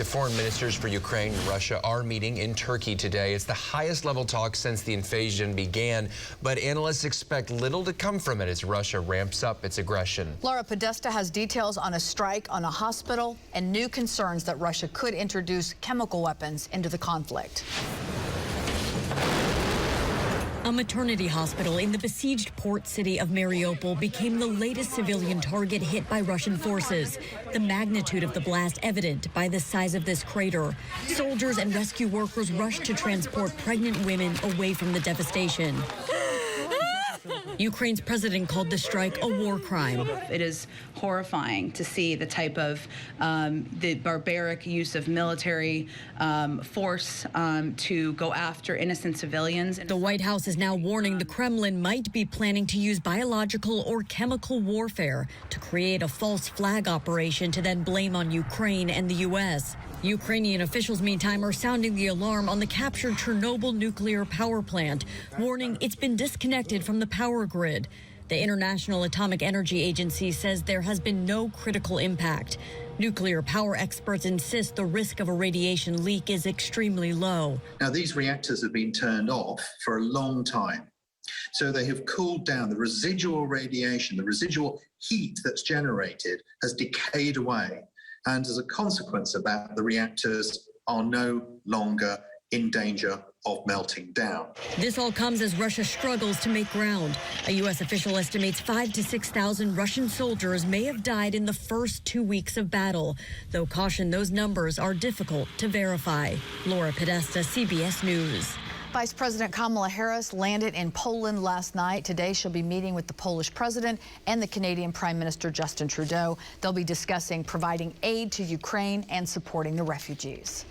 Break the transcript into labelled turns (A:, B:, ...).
A: The foreign ministers for Ukraine and Russia are meeting in Turkey today. It's the highest level talk since the invasion began, but analysts expect little to come from it as Russia ramps up its aggression.
B: Laura Podesta has details on a strike on a hospital and new concerns that Russia could introduce chemical weapons into the conflict.
C: A maternity hospital in the besieged port city of Mariupol became the latest civilian target hit by Russian forces. The magnitude of the blast evident by the size of this crater. Soldiers and rescue workers rushed to transport pregnant women away from the devastation. Ukraine's president called the strike a war crime.
D: It is horrifying to see the type of the barbaric use of military force to go after innocent civilians.
C: The White House is now warning the Kremlin might be planning to use biological or chemical warfare to create a false flag operation to then blame on Ukraine and the U.S. Ukrainian officials, meantime, are sounding the alarm on the captured Chernobyl nuclear power plant, warning it's been disconnected from the power grid. The International Atomic Energy Agency says there has been no critical impact. Nuclear power experts insist the risk of a radiation leak is extremely low.
E: Now, these reactors have been turned off for a long time. So they have cooled down. The residual radiation, the residual heat that's generated has decayed away. And as a consequence of that, the reactors are no longer in danger of melting down.
C: This all comes as Russia struggles to make ground. A U.S. official estimates 5,000 to 6,000 Russian soldiers may have died in the first 2 weeks of battle, though caution those numbers are difficult to verify. Laura Podesta, CBS News.
B: Vice President Kamala Harris landed in Poland last night. Today she'll be meeting with the Polish president and the Canadian Prime Minister Justin Trudeau. They'll be discussing providing aid to Ukraine and supporting the refugees.